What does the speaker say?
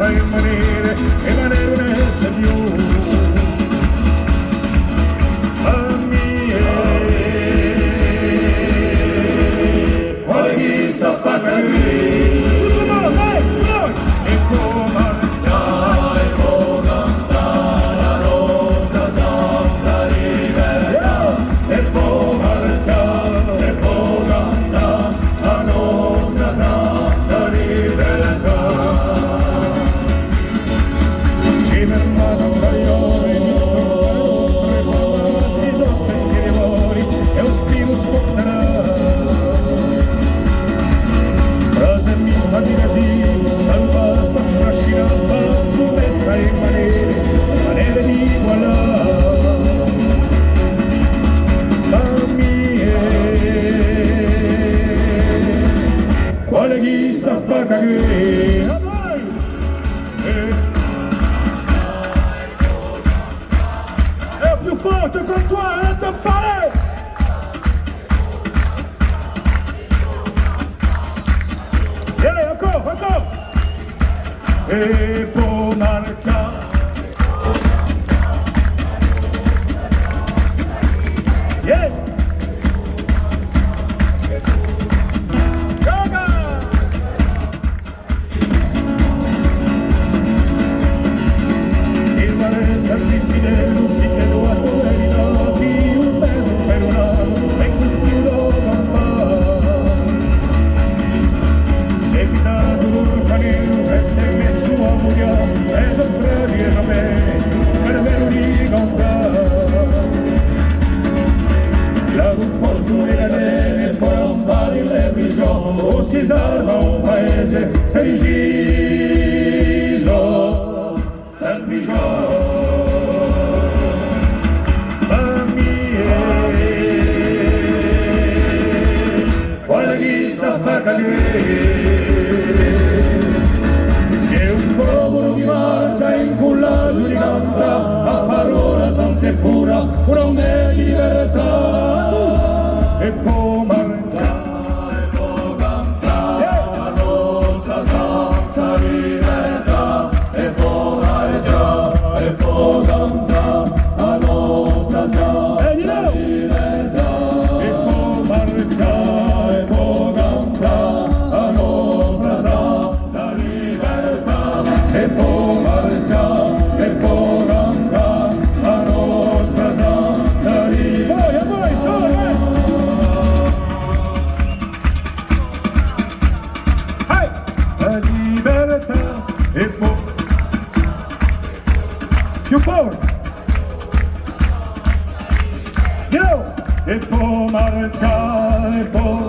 messa in manera e manera un esse più. Quale chi sa fa capire? Tutto male, dai, dai! E può marcià, e può cantare la nostra santa libertà. E può marcià, e può cantare la nostra santa libertà. Ci fermano un bagliore, mi sto tremando, si sono spenti i lavori, e lo spiru spuntera. Di casini, salvassa, strascinata, su messa in manera di Quale. Quale chi sa fa cagare? È più forte con Quale, pane! E può marcià. Yeah. Chjocca. Il mare servizi delle luci che lo hanno veritati, un mese per un anno e chiudo se pisato un fanino e si è messo a muoia e so strani e non per vero di cantà la un posto di cadere e poi non va di lebricio o si salva un paese se deciso semplicio. Quale chi sa fa capire che un popolo di marcia in cullaggio di cantà a parola santa e pura una onde di libertà e può mangiare e può cantare la nostra santa libertà e può mangiare e può cantare la nostra santa libertà e può marciare e può cantare la nostra santa libertà e può marciare e può cantare la nostra santa libertà. Voi, sole! Hey! La libertà e può più forte e può marciare e può